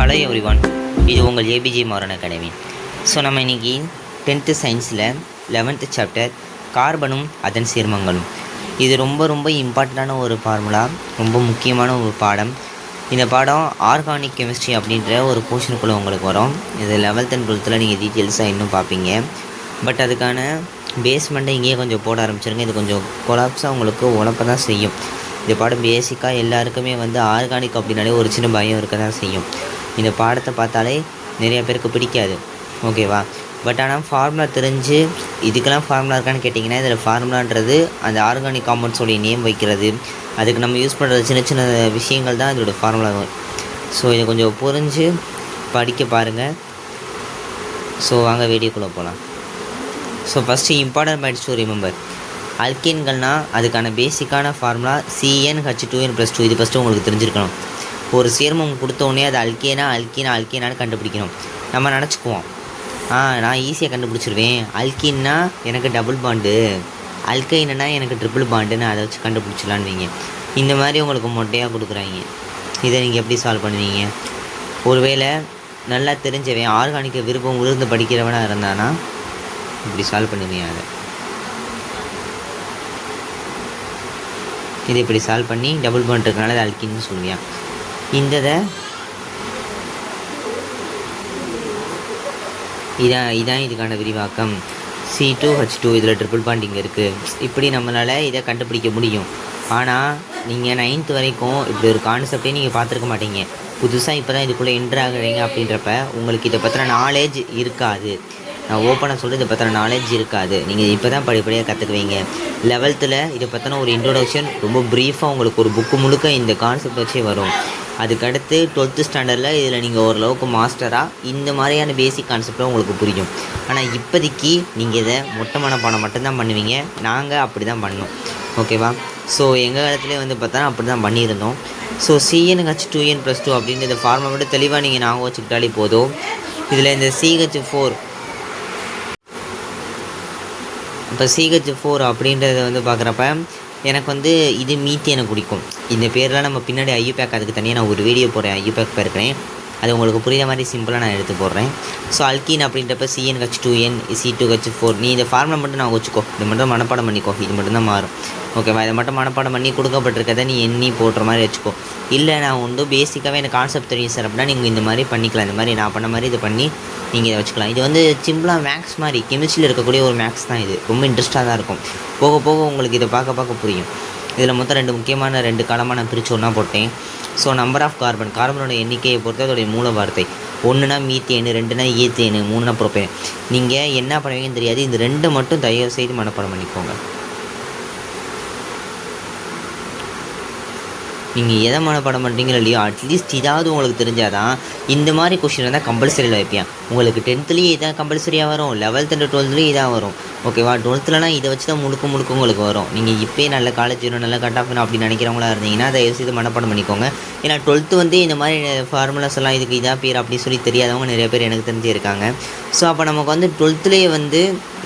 Hello everyone, இது உங்கள் APJ Maran academy. So நம்ம இன்றைக்கி 10th சயின்ஸில் 11th சாப்டர் கார்பனும் அதன் சேர்மங்களும். இது ரொம்ப ரொம்ப இம்பார்ட்டண்ட்டான ஒரு ஃபார்முலா, ரொம்ப முக்கியமான ஒரு பாடம். இந்த பாடம் ஆர்கானிக் கெமிஸ்ட்ரி அப்படின்ற ஒரு போர்ஷனுக்குள்ளே உங்களுக்கு வரும். இது 11th and 12th நீங்கள் டீட்டெயில்ஸாக இன்னும் பார்ப்பீங்க. பட் அதுக்கான பேஸ்மெண்ட்டை இங்கேயே கொஞ்சம் போட ஆரம்பிச்சிருங்க. இது கொஞ்சம் கொலாப்ஸாக உங்களுக்கு உழப்ப தான் செய்யும். இந்த பாடம் பேசிக்காக எல்லாருக்குமே ஆர்கானிக் அப்படின்னாலே ஒரு சின்ன பயம் இருக்க தான் செய்யும். இந்த பாடத்தை பார்த்தாலே நிறைய பேருக்கு பிடிக்காது, ஓகேவா? பட் ஆனால் ஃபார்முலா தெரிஞ்சு இதுக்கெல்லாம் ஃபார்முலா இருக்கான்னு கேட்டிங்கன்னா, இதில் ஃபார்முலான்றது அந்த ஆர்கானிக் காம்பவுண்ட்ஸோடைய நேம் வைக்கிறது, அதுக்கு நம்ம யூஸ் பண்ணுறது சின்ன சின்ன விஷயங்கள் தான் இதோட ஃபார்முலா. ஸோ இதை கொஞ்சம் புரிஞ்சு படிக்க பாருங்கள். ஸோ வாங்க வீடியோக்குள்ளே போகலாம். So first important points to remember. அல்கேன்கள்னால் அதுக்கான பேசிக்கான ஃபார்முலா CnH2n+2. இது ஃபஸ்ட்டு உங்களுக்கு தெரிஞ்சிருக்கணும். ஒரு சேர்மம் கொடுத்தோடனே அது அல்கேனான்னு கண்டுபிடிக்கணும். நம்ம நினச்சிக்குவோம், நான் ஈஸியாக கண்டுபிடிச்சிருவேன், அல்கீன்னா எனக்கு டபுள் பாண்டு, அல்கைனா எனக்கு ட்ரிபிள் பாண்டுன்னு அதை வச்சு கண்டுபிடிச்சிடலான்வீங்க. இந்த மாதிரி உங்களுக்கு மொட்டையாக கொடுக்குறாங்க. இதை நீங்கள் எப்படி சால்வ் பண்ணுவீங்க? ஒருவேளை நல்லா தெரிஞ்சவன் ஆர்கானிக்கை விருப்பம் உருந்து படிக்கிறவனாக இருந்தானா இப்படி சால்வ் பண்ணுவீங்க. இதை இப்படி சால்வ் பண்ணி டபுள் பாண்ட் இருக்கனால அது அல்கின்னு சொல்லுவியான். இதான் இதுக்கான விரிவாக்கம். C2H2 இதில் ட்ரிபிள் பாண்ட் இங்கே இருக்குது. இப்படி நம்மளால் இதை கண்டுபிடிக்க முடியும். ஆனால் நீங்கள் 9th வரைக்கும் இப்படி ஒரு கான்செப்டே நீங்கள் பார்த்துருக்க மாட்டீங்க. புதுசாக இப்போ தான் இதுக்குள்ளே என்ட்ரு ஆகுறீங்க. அப்படின்றப்ப உங்களுக்கு இதை பற்றின நாலேஜ் இருக்காது. நான் ஓப்பனாக சொல்கிறது, இதை பற்றின நாலேஜ் இருக்காது. நீங்கள் இப்போ தான் படிப்படியாக கற்றுக்குவீங்க. 11th இதை பற்றின ஒரு இன்ட்ரோடக்ஷன் ரொம்ப ப்ரீஃபாக உங்களுக்கு ஒரு புக்கு முழுக்க இந்த கான்செப்ட் வச்சே வரும். அதுக்கடுத்து 12th ஸ்டாண்டர்டில் இதில் நீங்கள் ஓரளவுக்கு மாஸ்டராக இந்த மாதிரியான பேசிக் கான்செப்டும் உங்களுக்கு புரியும். ஆனால் இப்போதைக்கு நீங்கள் இதை மொட்டை மனப்பாடம் மட்டும்தான் பண்ணுவீங்க. நாங்கள் அப்படி தான் பண்ணோம், ஓகேவா? ஸோ எங்கள் காலத்துலேயே பார்த்தா அப்படி தான் பண்ணியிருந்தோம். ஸோ CnH2n+2 அப்படின்ற இந்த ஃபார்மை மட்டும் தெளிவாக நீங்கள் ஞாபகம் வச்சுக்கிட்டாலே போதும். இதில் இந்த CH4 இப்போ CH4 அப்படின்றத பார்க்குறப்ப எனக்கு இது மீத்தேனை குடிக்கும். இந்த பேர்லாம் நம்ம பின்னாடி ஐயூபேக், அதுக்கு தனியாக நான் ஒரு வீடியோ போடுறேன், ஐயூபேக் இருக்கிறேன். அது உங்களுக்கு புரியுற மாதிரி சிம்பிளாக நான் எடுத்து போடுறேன். ஸோ அல்கீன் அப்படின்றப்ப CnH2n C2H4. நீ இந்த ஃபார்முலா மட்டும் நான் வச்சுக்கோ, இது மட்டும் மனப்பாடம் பண்ணிக்கோ, இது மட்டும்தான் மாறும், ஓகேவா? இதை மட்டும் மனப்பாடம் பண்ணி கொடுக்கப்பட்டிருக்கதை நீ எண்ணி போடுற மாதிரி வச்சுக்கோ. இல்லை நான் பேசிக்காகவே எனக்கு கான்செப்ட் தெரியும் சார் அப்படின்னா நீங்கள் இந்த மாதிரி பண்ணிக்கலாம். இந்த மாதிரி நான் பண்ண மாதிரி இதை பண்ணி நீங்கள் இதை வச்சுக்கலாம். இது சிம்பிளாக மேக்ஸ் மாதிரி, கெமிஸ்ட்ரியில் இருக்கக்கூடிய ஒரு மேக்ஸ் தான். இது ரொம்ப இன்ட்ரெஸ்ட்டாக தான் இருக்கும். போக போக உங்களுக்கு இதை பார்க்க புரியும். இதில் மொத்தம் 2 முக்கியமான 2 காலமாக நான் பிரித்து ஒன்றா போட்டேன். ஸோ நம்பர் ஆஃப் கார்பனோட எண்ணிக்கையை பொறுத்து அதோடைய மூல வார்த்தை. 1னா மீத்தேனு, 2னா ஈத்தேனு, 3னா புரோப்பேன். நீங்கள் என்ன பண்ணுவீங்கன்னு தெரியாது. இந்த 2 மட்டும் தயவு செய்து மனப்பாடம் பண்ணிக்கோங்க. நீங்கள் எதை மனப்பாடம் பண்ணுறீங்களோ இல்லையோ, அட்லீஸ்ட் இதாவது உங்களுக்கு தெரிஞ்சாதான் இந்த மாதிரி கொஷின் இருந்தால் கம்பல்சரியில் வைப்பேன். உங்களுக்கு 10th இதான் கம்பல்சரியாக வரும், 11th and 12th இதாக வரும், ஓகேவா? 12th இதை வச்சு தான் முழுக்க உங்களுக்கு வரும். நீங்கள் இப்போயே நல்ல காலேஜ் வேணும், நல்ல கட் ஆஃப் வேணும் அப்படி நினைக்கிறவங்களா இருந்தீங்கன்னா அதை இது மனப்பாடம் பண்ணிக்கோங்க. ஏன்னா 12th இந்த மாதிரி ஃபார்முலாஸ் எல்லாம் இதுக்கு இதாக பேர் அப்படி சொல்லி தெரியாதவங்க நிறைய பேர் எனக்கு தெரிஞ்சு இருக்காங்க. ஸோ அப்போ நமக்கு 12th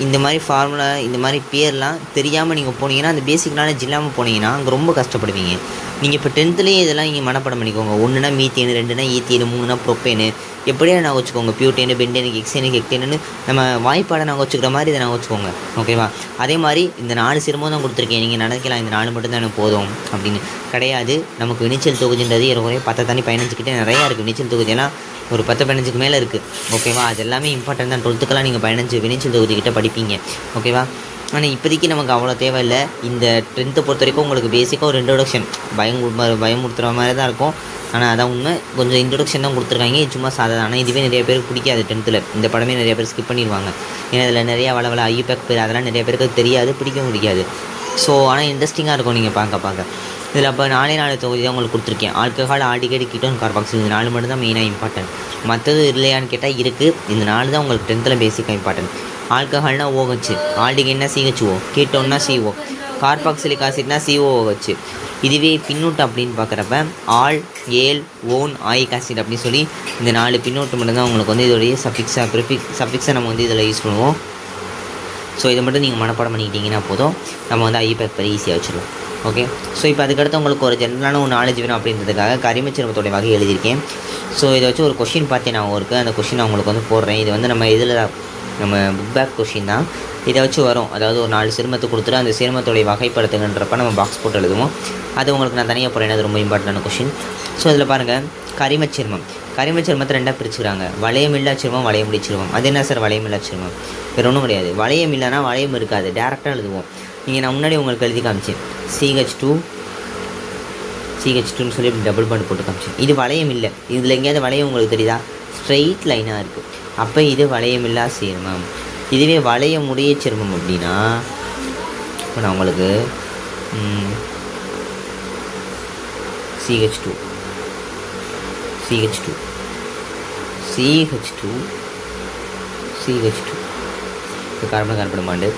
இந்த மாதிரி ஃபார்முலா, இந்த மாதிரி பேர்லாம் தெரியாமல் நீங்கள் போனீங்கன்னா, அந்த பேசிக் நாலேஜ் இல்லாமல் போனீங்கன்னா அங்கே ரொம்ப கஷ்டப்படுவீங்க. நீங்கள் இப்போ 10th இதெல்லாம் நீங்கள் மனப்பாடம் பண்ணிக்கோங்க. 1னா மீத்தேனு, 2னா ஈத்தேனு, 3னா ப்ரோப்பேனு, எப்படியா நான் வச்சுக்கோங்க. பியூட்டேனு, பெண்டேனு, ஹெக்டேனு நம்ம வாய்ப்பாடை நாங்கள் வச்சுக்கிற மாதிரி இதை நான் வச்சுக்கோங்க, ஓகேவா? அதே மாதிரி இந்த 4 சேர்மம் தான் கொடுத்துருக்கேன். நீங்கள் நினைக்கலாம் இந்த 4 மட்டும் தான் எனக்கு போதும் அப்படின்னு. கிடையாது. நமக்கு வினைச்சல் தொகுதின்றது ஏறக்குறைய 10-15 கிட்டே நிறையா இருக்குது. வினைச்சல் தொகுதியெல்லாம் ஒரு 10-15க்கு மேலே இருக்குது, ஓகேவா? அது எல்லாமே இம்பார்ட்டன்ட் தான். 12th நீங்கள் 15 வினைச்சல் தொகுதிக்கிட்ட படிப்பீங்க, ஓகேவா? ஆனால் இப்போதைக்கு நமக்கு அவ்வளோ தேவையில்லை. இந்த 10th பொறுத்த வரைக்கும் உங்களுக்கு பேசிக்காக ஒரு இன்ட்ரோடக்ஷன் பயமுறுத்துகிற மாதிரி தான் இருக்கும். ஆனால் அதான் உண்மை, கொஞ்சம் இன்ட்ரோடக்ஷன் தான் கொடுத்துருக்காங்க. சும்மா சாதாரண. ஆனால் இதுவே நிறைய பேருக்கு பிடிக்காது. 10th இந்த படமே நிறைய பேர் ஸ்கிப் பண்ணிடுவாங்க. ஏன்னா இதில் நிறையா வள ஐயூபேக் பேர் அதெல்லாம் நிறைய பேருக்கு தெரியாது, பிடிக்காது. ஸோ ஆனால் இன்ட்ரெஸ்டிங்காக இருக்கும் நீங்கள் பார்க்க. இதில் அப்போ 4 தொகுதி தான் உங்களுக்கு கொடுத்துருக்கேன். Alcohol, aldehyde, ketone, carboxyl. இந்த 4 மட்டும் தான் மெயினாக இம்பார்ட்டன்ட். மற்றது இல்லையான்னு கேட்டால் இருக்குது. இந்த 4 தான் உங்களுக்கு 10th பேசிக்காக இம்பார்ட்டன்ட். ஆல்கஹால்னா OH, ஆல்டிகைட்னா CHO, கீட்டோன்னா CO, கார்பாக்சிலிக் ஆசிட்னா COOH. இதுவே பின்னூட்டு அப்படின்னு பார்க்குறப்ப ஆல், ஏல், ஓன், ஆயிக் ஆசிட் அப்படின்னு சொல்லி இந்த 4 பின்னூட்டு மட்டும்தான் உங்களுக்கு இதோடைய சஃபிக்ஸை நம்ம இதில் யூஸ் பண்ணுவோம். ஸோ இதை மட்டும் நீங்கள் மனப்பாடம் பண்ணிக்கிட்டிங்கன்னா போதும். நம்ம ஐயூபேக் பற்றி ஈஸியாக வச்சுருவோம். ஓகே. ஸோ இப்போ அதுக்கடுத்து உங்களுக்கு ஒரு ஜென்ரலான ஒரு நாலேஜ் வேணும் அப்படின்றதுக்காக கரிமச்சேர்மத்தோடைய வகை எழுதியிருக்கேன். ஸோ இதை வச்சு ஒரு கொஷின் பார்த்தேன் நான் இருக்குது, அந்த கொஷின் நான் உங்களுக்கு வந்து போடுறேன். இது வந்து நம்ம இதில் நம்ம புக் பேக் கொஷின் தான், இதை வச்சு வரும். அதாவது ஒரு 4 சேர்மத்தை கொடுத்துட்டு அந்த சேர்மத்தோடைய வகைப்படுத்துங்கன்றப்ப நம்ம பாக்ஸ் போட்டு எழுதுவோம். அது உங்களுக்கு நான் தனியாக போகிறேன், அது ரொம்ப இம்பார்ட்டண்டான கொஷின். ஸோ இதில் பாருங்கள், கரிமச்சேர்மம். கரிமச்சேர்மத்தை 2ஆக பிரிச்சுக்கிறாங்க, வளையமில்லா சேர்மம், வளையமுடி சேர்மம். அது என்ன சார் வளையமில்லா சேர்மம்? வேறு ஒன்றும் கிடையாது. வளையம் இல்லைனா வளையம் இருக்காது, டேரெக்டாக எழுதுவோம். நீங்கள் நான் முன்னாடி உங்களுக்கு எழுதி காமிச்சேன், CH2ன்னு சொல்லி டபுள் பாண்ட் போட்டு காமிச்சேன். இது வளையம் இல்லை, இதில் எங்கேயாவது வளையம் உங்களுக்கு தெரியுதா? ஸ்ட்ரெயிட் லைனாக இருக்குது, அப்போ இது வளையமில்லா சேர்மம். இதுவே வளையமுடைய சேர்மம் அப்படின்னா, இப்போ நான் உங்களுக்கு CH2 இப்போ கார்பன் பாண்டு.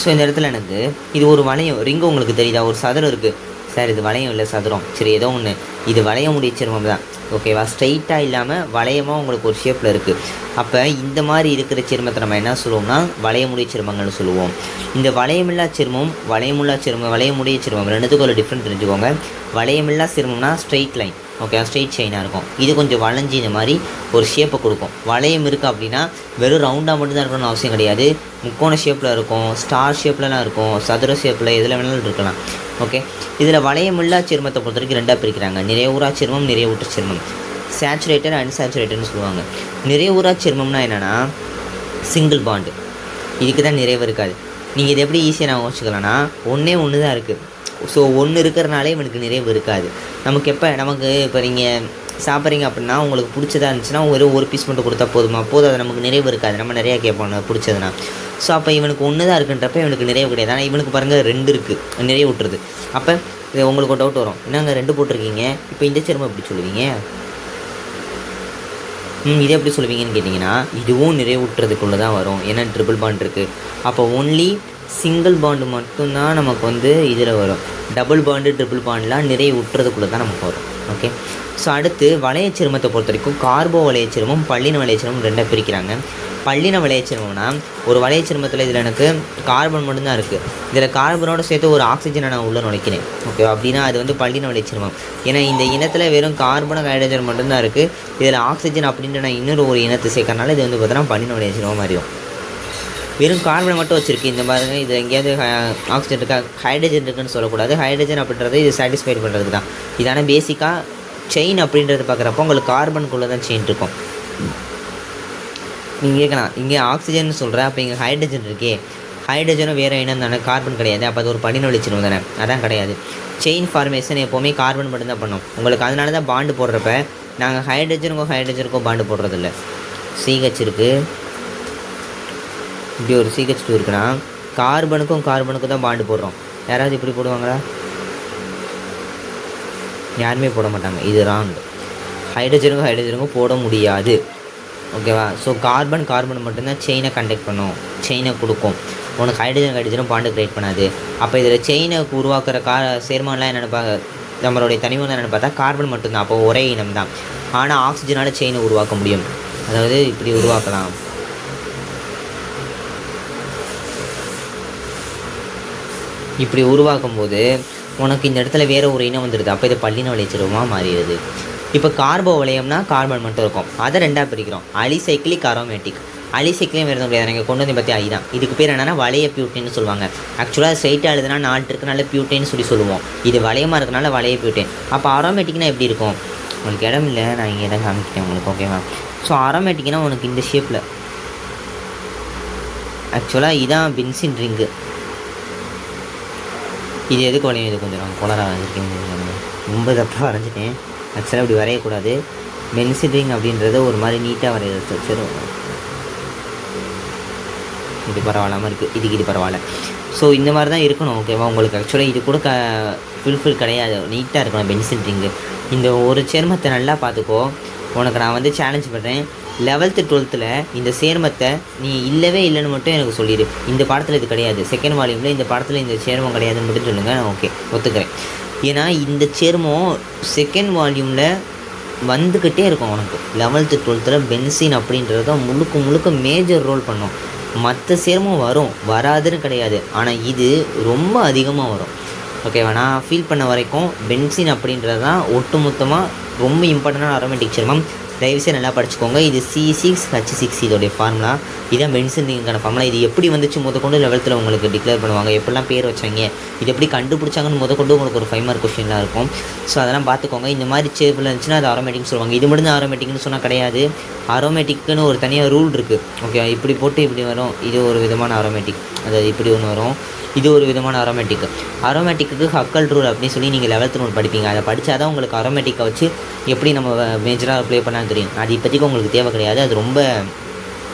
ஸோ இந்த இடத்துல எனக்கு இது ஒரு வளையம் ரிங்கு உங்களுக்கு தெரியுதா? ஒரு சதுரம் இருக்குது சார், இது வளையம் இல்லை சதுரம், சரி ஏதோ ஒன்று, இது வளையமுடைய சேர்மம் தான், ஓகேவா? ஸ்ட்ரைட்டாக இல்லாமல் வளையமாக உங்களுக்கு ஒரு ஷேப்பில் இருக்குது. அப்போ இந்த மாதிரி இருக்கிற சேர்மத்தை நம்ம என்ன சொல்லுவோம்னா வளையமுடைய சேர்மங்கள்னு சொல்லுவோம். இந்த வளையமில்லா சேர்மம், வளையமுடைய சேர்மம் ரெண்டுத்துக்கும் ஒரு டிஃப்ரெண்ட் தெரிஞ்சுக்கோங்க. வளையமில்லா சேர்மம்னா ஸ்ட்ரெயிட் லைன், ஓகே, ஸ்ட்ரெயிட் செயினாக இருக்கும். இது கொஞ்சம் வளைஞ்சி இந்த மாதிரி ஒரு ஷேப்பை கொடுக்கும். வளையம் இருக்குது அப்படின்னா வெறும் ரவுண்டாக மட்டும்தான் இருக்கணும்னு அவசியம் கிடையாது, முக்கோண ஷேப்பில் இருக்கும், ஸ்டார் ஷேப்லலாம் இருக்கும், சதுர ஷேப்பில் எதில் வேணாலும் இருக்கலாம், ஓகே. இதில் வளையமில்லா சேர்மத்தை பொறுத்த வரைக்கும் 2ஆக பிரிக்கிறாங்க, நிறைவுறா சேர்மம், நிறைவுற்ற சேர்மம். சேச்சுரேட்டட், அன்சேச்சுரேட்டட்னு சொல்லுவாங்க. நிறைவுறா சேர்மம்னா என்னென்னா சிங்கிள் பாண்டு, இதுக்கு தான் நிறைவு இருக்காது. நீங்கள் இது எப்படி ஈஸியாக நான் யோசிச்சுக்கலாம்னா ஒன்று தான் இருக்குது. ஸோ ஒன்று இருக்கிறனாலே இவனுக்கு நிறைவு இருக்காது. நமக்கு இப்போ நீங்கள் சாப்பிட்றீங்க அப்படின்னா உங்களுக்கு பிடிச்சதா இருந்துச்சுன்னா ஒரு பீஸ் மட்டும் கொடுத்தா போதும், அதை நமக்கு நிறைவு இருக்காது, நம்ம நிறையா கேட்போம் பிடிச்சதுன்னா. ஸோ அப்போ இவனுக்கு ஒன்று தான் இருக்குன்றப்ப இவனுக்கு நிறைவு கிடையாது. ஆனால் இவனுக்கு பாருங்கள் 2 இருக்குது, நிறைய விட்டுருது. அப்போ உங்களுக்கு ஒரு டவுட் வரும், என்னங்க 2 போட்டிருக்கீங்க, இப்போ இந்த சேர்மம் எப்படி சொல்லுவீங்க? இதே எப்படி சொல்லுவீங்கன்னு கேட்டிங்கன்னா இதுவும் நிறைவுட்டுறதுக்குள்ளே தான் வரும், ஏன்னா ட்ரிபிள் பாண்ட் இருக்குது. அப்போ ஒன்லி சிங்கிள் பாண்டு மட்டும்தான் நமக்கு வந்து இதில் வரும். டபுள் பாண்டு ட்ரிபிள் பாண்ட்லாம் நிறைவுட்டுறதுக்குள்ளே தான் நமக்கு வரும், ஓகே. ஸோ அடுத்து வளையச்சேர்மத்தை பொறுத்த வரைக்கும் கார்போ வளையச்சேர்மம், பல்லின வளையச்சேர்மம் 2ஆக பிரிக்கிறாங்க. பல்லின வளையச்சேர்மம்னா ஒரு வளையச்சேர்மத்தில் இதில் எனக்கு கார்பன் மட்டும்தான் இருக்குது, இதில் கார்பனோட சேர்த்து ஒரு ஆக்சிஜனை நான் உள்ளே நுழைக்கிறேன், ஓகே. அப்படின்னா அது வந்து பல்லின வளையச்சேர்மம். ஏன்னா இந்த இனத்தில் வெறும் கார்பனும் ஹைட்ரஜன் மட்டும்தான் இருக்குது, இதில் ஆக்சிஜன் அப்படின்ற நான் இன்னொரு ஒரு இனத்தை சேர்க்கறனால இது வந்து பார்த்தோன்னா பல்லின வளையச்சேர்மம் மாறிடும். வெறும் கார்பனை மட்டும் வச்சுருக்கு, இந்த மாதிரி இது எங்கேயாவது ஆக்சிஜன் இருக்கா, ஹைட்ரஜன் இருக்குன்னு சொல்லக்கூடாது. ஹைட்ரஜன் அப்படின்றது இது சாட்டிஸ்ஃபைட் பண்ணுறதுக்கு தான். இதான பேசிக்காக செயின் அப்படின்றது பார்க்குறப்போ உங்களுக்கு கார்பனுக்குள்ளே தான் செயின் இருக்கும். நீங்கள் கேட்கலாம், இங்கே ஆக்சிஜன் சொல்கிறேன், அப்போ இங்கே ஹைட்ரஜன் இருக்கே, ஹைட்ரஜனும் வேறு இனம் தானே, கார்பன் கிடையாது, அப்போ அது ஒரு பல்லின வளையச்சேர்மம் தானே? அதான் கிடையாது. செயின் ஃபார்மேஷன் எப்போவுமே கார்பன் மட்டும்தான் பண்ணோம் உங்களுக்கு. அதனால தான் பாண்டு போடுறப்ப நாங்கள் ஹைட்ரஜனுக்கும் பாண்டு போடுறதில்ல. CH இருக்குது, இப்படி ஒரு CH2 இருக்குன்னா கார்பனுக்கும் தான் பாண்டு போடுறோம். யாராவது இப்படி போடுவாங்களா? யாருமே போட மாட்டாங்க, இது ராங். ஹைட்ரஜனுக்கும் போட முடியாது, ஓகேவா? ஸோ கார்பன் மட்டும்தான் செயினை கண்டக்ட் பண்ணும், செயினை கொடுக்கும். உனக்கு ஹைட்ரஜனும் பாண்டு க்ரியேட் பண்ணாது. அப்போ இதில் செயினை உருவாக்குற சேர்மம்லாம் என்னென்னு நம்மளுடைய தனிமம் என்னென்னு பார்த்தா கார்பன் மட்டும்தான், அப்போ ஒரே இனம் தான். ஆனால் ஆக்சிஜனால் செயினை உருவாக்க முடியும், அதாவது இப்படி உருவாக்கலாம். இப்படி உருவாக்கும் போது உனக்கு இந்த இடத்துல வேறு ஒரு இனம் வந்துடுது, அப்போ இது பல்லின வளையச்சேர்மமாக மாறிடுது. இப்போ கார்போ வளையம்னா கார்பன் மட்டும் இருக்கும், அதை 2ஆக பிரிக்கிறோம், அலிசைக்ளிக், அரோமேட்டிக். அலிசைக்ளியும் வேறு முடியாது, நீங்கள் கொண்டு வந்து பற்றி ஐதான். இதுக்கு பேர் என்னென்னா வளைய பியூட்டேன்னு சொல்லுவாங்க. ஆக்சுவலாக ஸ்ட்ரைட்டாக எழுதுனா 4 இருக்கனால பியூட்டேன்னு சொல்லுவோம். இது வளையமாக இருக்கனால வளைய பியூட்டேன். அப்போ அரோமேட்டிக்னா எப்படி இருக்கும்? உங்களுக்கு இடம் இல்லை, நான் இங்கே இடம் காமிக்கிட்டேன் உங்களுக்கு, ஓகேவா? ஸோ அரோமேட்டிக்னா உனக்கு இந்த ஷேப்பில், ஆக்சுவலாக இதான் பென்சின் ரிங்கு. இது எதுக்கு வளையும்? இது கொஞ்சம் கொலராக வரைஞ்சிருக்கேன், ரொம்ப தப்பாக வரைஞ்சிட்டேன். ஆக்சுவலாக இப்படி வரையக்கூடாது. பென்சில் ரிங் அப்படின்றத ஒரு மாதிரி நீட்டாக வரைகிறது. சரி, இது பரவாயில்லாமல் இருக்குது, இது பரவாயில்ல. ஸோ இந்த மாதிரி தான் இருக்கணும், ஓகேவா? உங்களுக்கு ஆக்சுவலாக இது கூட ஃபுல்ஃபில் கிடையாது, நீட்டாக இருக்கணும் பென்சில் ரிங்கு. இந்த ஒரு சேர்மத்தை நல்லா பார்த்துக்கோ. உனக்கு நான் வந்து சேலஞ்ச் பண்ணுறேன், 11th 12th இந்த சேர்மத்தை நீ இல்லவே இல்லைன்னு மட்டும் எனக்கு சொல்லிடு. இந்த பாடத்தில் இது கிடையாது, செகண்ட் வால்யூமில் இந்த பாடத்தில் இந்த சேர்மம் கிடையாதுன்னு மட்டும் சொல்லுங்கள், நான் ஓகே ஒத்துக்கிறேன். ஏன்னா இந்த சேர்மம் செகண்ட் வால்யூமில் வந்துக்கிட்டே இருக்கும். உனக்கு 11th 12th பென்சீன் அப்படின்றது முழுக்க மேஜர் ரோல் பண்ணும். மற்ற சேர்மம் வரும், வராதுன்னு கிடையாது, ஆனால் இது ரொம்ப அதிகமாக வரும், ஓகேவா? நான் ஃபீல் பண்ண வரைக்கும் பென்சீன் அப்படின்றது தான் ஒட்டு மொத்தமாக ரொம்ப இம்பார்ட்டண்டான அரோமேட்டிக் சேர்மம். தயவுசெய்து நல்லா படிச்சுக்கோங்க. இது C6H6 இதோடைய ஃபார்முலா. இதான் பென்சீன் ரிங்குக்கான ஃபார்முலா. இது எப்படி வந்துச்சு முதற்கொண்டு 11th உங்களுக்கு டிக்ளேர் பண்ணுவாங்க, எப்படிலாம் பேர் வச்சாங்க, இது எப்படி கண்டுபிடிச்சாங்கன்னு முதற்கொண்டு உங்களுக்கு ஒரு 5 மார்க் கொஸ்டின்லாம் இருக்கும். ஸோ அதெல்லாம் பார்த்துக்கோங்க. இந்த மாதிரி ஷேப்பில் இருந்துச்சுன்னா அது ஆரோமேட்டிக்னு சொல்லுவாங்க. இது மட்டும் தான் ஆரோமேட்டிக்னு சொன்னால் கிடையாது. ஆரோமேட்டிக்குன்னு ஒரு தனியாக ரூல் இருக்குது. ஓகே, இப்படி போட்டு இப்படி வரும், இது ஒரு விதமான ஆரோமேட்டிக். அதாவது இப்படி ஒன்று வரும், இது ஒரு விதமான ஆரோமேட்டிக். ஆரோமேட்டிக்கு ஹக்கல் ரூல் அப்படின்னு சொல்லி நீங்கள் 11th நோட் படிப்பீங்க. அதை படித்தா தான் உங்களுக்கு ஆரோமேட்டிக்கை வச்சு எப்படி நம்ம மேஜராக அப்ளை பண்ணால் தெரியும். அது இப்போதைக்கு உங்களுக்கு தேவை கிடையாது. அது ரொம்ப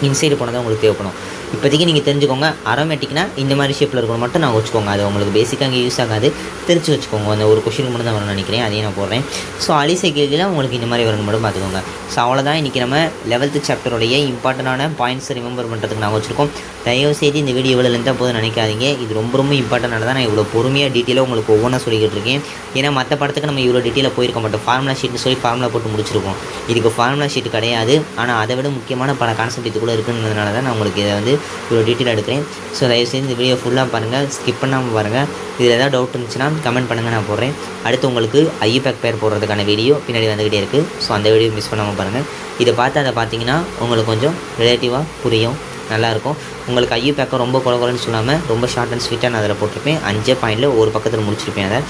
இன்சைடு போனதான் உங்களுக்கு தேவைப்படும். இப்போதைக்கு நீங்கள் தெரிஞ்சுக்கோங்க, ஆரோமேட்டிக்னா இந்த மாதிரி ஷேப்பில் இருக்கணும் மட்டும் நான் வச்சுக்கோங்க. அது உங்களுக்கு பேசிக்காக அங்கே யூஸ் ஆகாது, தெரிஞ்சு வச்சுக்கோங்க. அந்த ஒரு கொஷின் மட்டும் தான் வரும்னு நினைக்கிறேன், அதையும் நான் போடுறேன். ஸோ அலிசைக்கிளில் உங்களுக்கு இந்த மாதிரி வரணும் மட்டும் பார்த்துக்கோங்க. ஸோ அவ்வளோதான் இன்றைக்கி நம்ம 11th சாப்டருடைய இம்பார்ட்டண்டான பாயிண்ட்ஸ் ரிமெம்பர் பண்ணுறதுக்கு நான் வச்சுருக்கோம். தயவுசெய்து இந்த வீடியோ இவ்வளோ லென்த்தாக போதும் நினைக்காதீங்க. இது ரொம்ப ரொம்ப இம்பார்ட்டண்டாக தான் நான் இவ்வளோ பொறுமையாக டீட்டெயிலாக உங்களுக்கு ஒவ்வொன்றா சொல்லிக்கிட்டு இருக்கேன். ஏன்னா மற்ற படத்துக்கு நம்ம இவ்வளோ டீட்டெயிலாக போயிருக்க மாட்டோம். ஃபார்முலா ஷீட்னு சொல்லி ஃபார்முலா போட்டு முடிச்சிருக்கோம். இதுக்கு ஃபார்முலா ஷீட் கிடையாது, ஆனால் அதை விட முக்கியமான பல கான்செப்ட் இது கூட இருக்குன்றதுனால தான் நான் உங்களுக்கு இதை வந்து இவ்வளோ டீட்டெயில் எடுக்கிறேன். ஸோ தயவுசெய்து இந்த வீடியோ ஃபுல்லாக பாருங்கள், ஸ்கிப் பண்ணாமல் பாருங்கள். இதில் ஏதாவது டவுட் இருந்துச்சுன்னா கமெண்ட் பண்ணுங்கள், நான் போடுறேன். அடுத்து உங்களுக்கு ஐயூபேக் பேர் போடுறதுக்கான வீடியோ பின்னாடி வந்துக்கிட்டே இருக்குது. ஸோ அந்த வீடியோ மிஸ் பண்ணாமல் பாருங்கள். இதை பார்த்து அதை பார்த்தீங்கன்னா உங்களுக்கு கொஞ்சம் ரிலேட்டிவாக புரியும், நல்லாயிருக்கும். உங்களுக்கு ஐயூபேக்கை ரொம்ப குறைன்னு சொல்லாமல் ரொம்ப ஷார்ட் அண்ட் ஸ்வீட்டாக நான் அதில் போட்டிருப்பேன். 5 பாயிண்டில் ஒரு பக்கத்தில் முடிச்சிருப்பேன் அதை.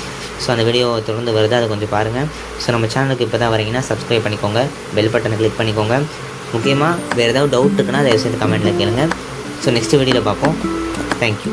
ஸோ அந்த வீடியோ தொடர்ந்து வருது, அதை கொஞ்சம் பாருங்கள். ஸோ நம்ம சேனலுக்கு இப்போ தான் வரீங்கன்னா சப்ஸ்கிரைப் பண்ணிக்கோங்க, பெல் பட்டனை கிளிக் பண்ணிக்கோங்க. முக்கியமாக வேறு ஏதாவது டவுட் இருக்குன்னா தயவுசெய்து கமெண்ட்டில் கேளுங்க. ஸோ நெக்ஸ்ட் வீடியோவில் பார்ப்போம். தேங்க்யூ.